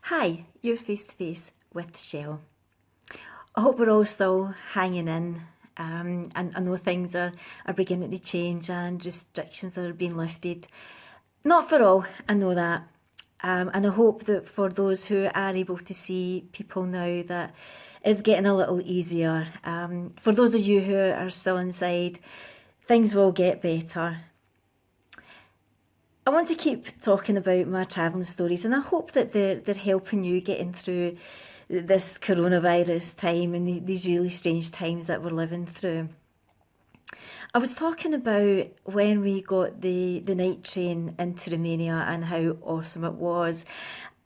Hi, you're face to face with Shell. I hope we're all still hanging in. And I know things are beginning to change and restrictions are being lifted. Not for all, I know that. And I hope that for those who are able to see people now that it's getting a little easier. For those of you who are still inside, things will get better. I want to keep talking about my travelling stories, and I hope that they're helping you getting through this coronavirus time and these really strange times that we're living through. I was talking about when we got the night train into Romania and how awesome it was,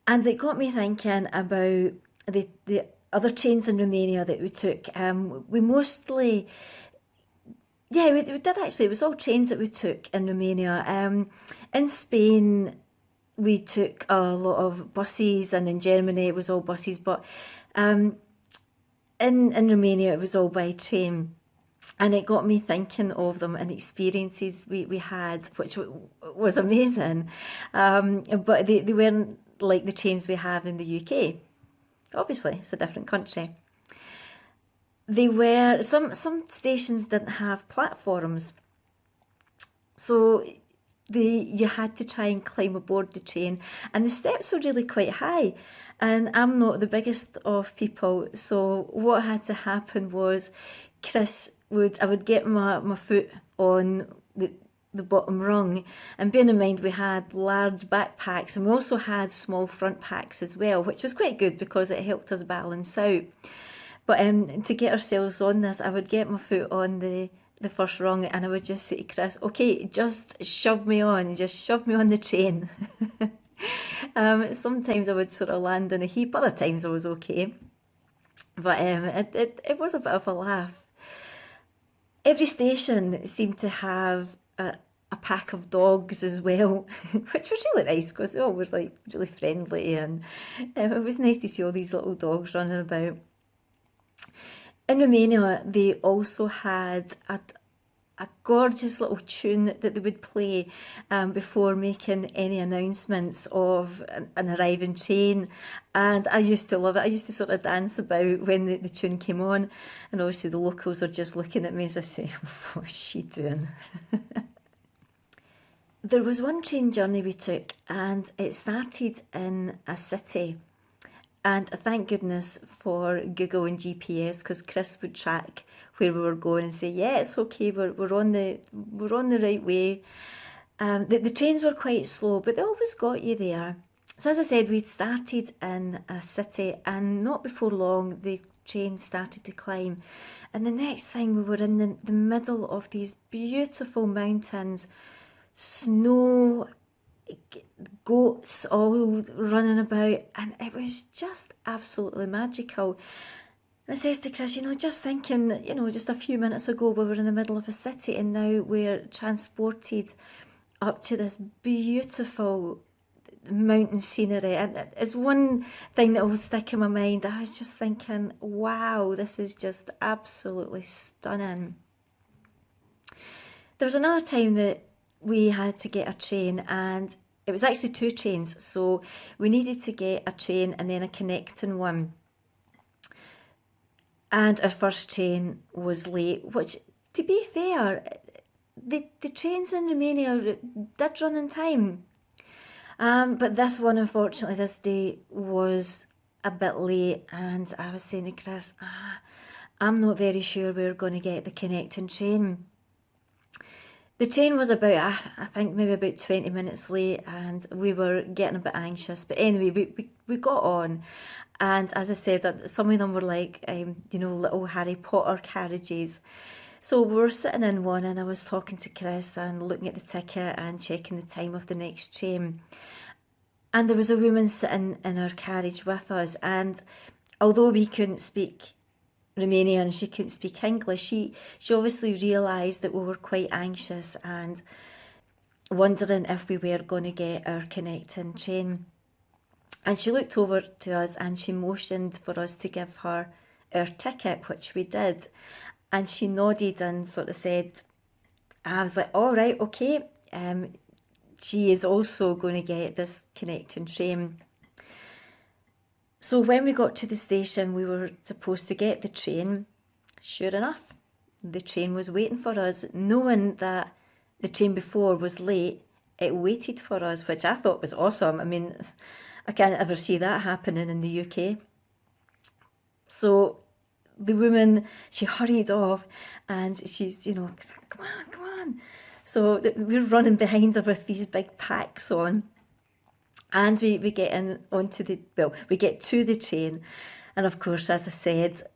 and it got me thinking about the other trains in Romania that we took. We mostly Yeah, we did actually. It was all trains that we took in Romania. In Spain, we took a lot of buses, and in Germany, it was all buses. But um, in Romania, it was all by train. And it got me thinking of them and experiences we had, which was amazing. But they weren't like the trains we have in the UK. Obviously, it's a different country. They were some stations didn't have platforms, so you had to try and climb aboard the train, and the steps were really quite high. And I'm not the biggest of people, so what had to happen was I would get my foot on the bottom rung, and bearing in mind we had large backpacks and we also had small front packs as well, which was quite good because it helped us balance out. But to get ourselves on this, I would get my foot on the first rung and I would just say to Chris, okay, just shove me on, just shove me on the train. Sometimes I would sort of land in a heap, other times I was okay. But it was a bit of a laugh. Every station seemed to have a pack of dogs as well, which was really nice because they all were like really friendly, and it was nice to see all these little dogs running about. In Romania, they also had a gorgeous little tune that they would play before making any announcements of an arriving train. And I used to love it. I used to sort of dance about when the tune came on. And obviously the locals are just looking at me as I say, what's she doing? There was one train journey we took and it started in a city. And thank goodness for Google and GPS because Chris would track where we were going and say, yeah, it's okay, we're on the right way. The trains were quite slow, but they always got you there. So as I said, we'd started in a city, and not before long, the train started to climb. And the next thing, we were in the middle of these beautiful mountains, snow, goats all running about, and it was just absolutely magical. And I says to Chris, just thinking, just a few minutes ago we were in the middle of a city and now we're transported up to this beautiful mountain scenery. And it's one thing that will stick in my mind. I was just thinking, wow, this is just absolutely stunning. There was another time that we had to get a train, and it was actually two trains, so we needed to get a train and then a connecting one. And our first train was late, which, to be fair, the trains in Romania did run in time. But this one, unfortunately, this day was a bit late, and I was saying to Chris, I'm not very sure we're going to get the connecting train. The train was about, I think, maybe about 20 minutes late, and we were getting a bit anxious. But anyway, we got on. And as I said, that some of them were like, little Harry Potter carriages. So we were sitting in one, and I was talking to Chris and looking at the ticket and checking the time of the next train. And there was a woman sitting in our carriage with us. And although we couldn't speak Romanian and she couldn't speak English, she obviously realised that we were quite anxious and wondering if we were going to get our connecting train. And she looked over to us and she motioned for us to give her our ticket, which we did. And she nodded and sort of said, I was like, all right, okay. She is also going to get this connecting train. So when we got to the station, we were supposed to get the train. Sure enough, the train was waiting for us. Knowing that the train before was late, it waited for us, which I thought was awesome. I mean, I can't ever see that happening in the UK. So the woman, she hurried off and she's, you know, come on, come on. So we're running behind her with these big packs on. And we get in onto the, well, we get to the train. And of course, as I said,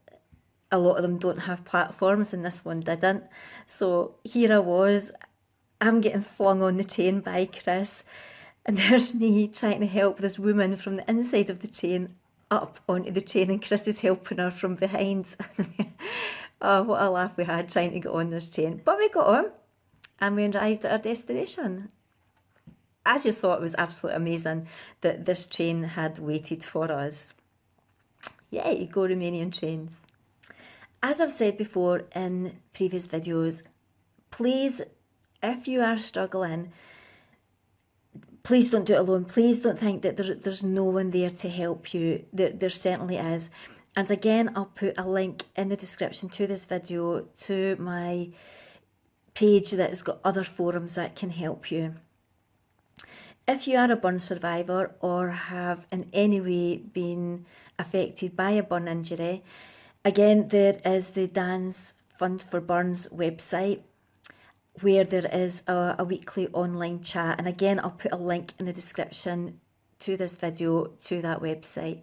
a lot of them don't have platforms and this one didn't. So here I was, I'm getting flung on the train by Chris. And there's me trying to help this woman from the inside of the train up onto the train, and Chris is helping her from behind. Oh, what a laugh we had trying to get on this train. But we got on and we arrived at our destination. I just thought it was absolutely amazing that this train had waited for us. Yeah, you go Romanian trains. As I've said before in previous videos, please, if you are struggling, please don't do it alone. Please don't think that there's no one there to help you. There certainly is. And again, I'll put a link in the description to this video to my page that has got other forums that can help you. If you are a burn survivor or have in any way been affected by a burn injury, again, there is the Dan's Fund for Burns website, where there is a weekly online chat. And again, I'll put a link in the description to this video to that website.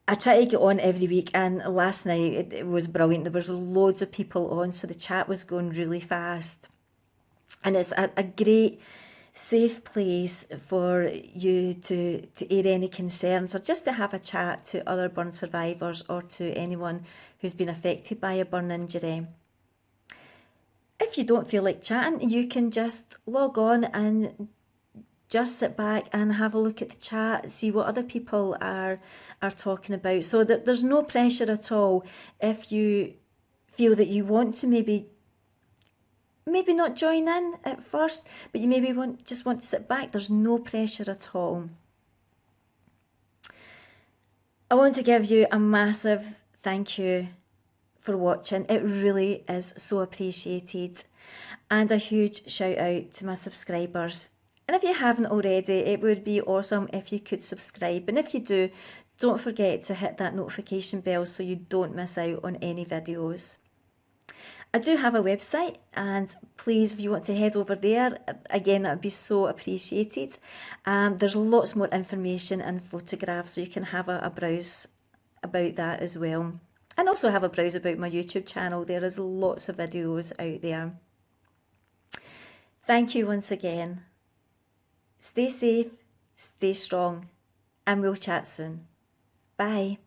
I try to get on every week, and last night it was brilliant. There was loads of people on, so the chat was going really fast. And it's a great safe place for you to air any concerns, or just to have a chat to other burn survivors or to anyone who's been affected by a burn injury. If you don't feel like chatting, you can just log on and just sit back and have a look at the chat, see what other people are talking about. So that there's no pressure at all. If you feel that you want to maybe not join in at first, but you maybe just want to sit back, there's no pressure at all. I want to give you a massive thank you for watching. It really is so appreciated. And a huge shout out to my subscribers. And if you haven't already, it would be awesome if you could subscribe. And if you do, don't forget to hit that notification bell so you don't miss out on any videos. I do have a website, and please, if you want to head over there, again, that would be so appreciated. There's lots more information and photographs, so you can have a browse about that as well. And also have a browse about my YouTube channel. There is lots of videos out there. Thank you once again. Stay safe, stay strong, and we'll chat soon. Bye.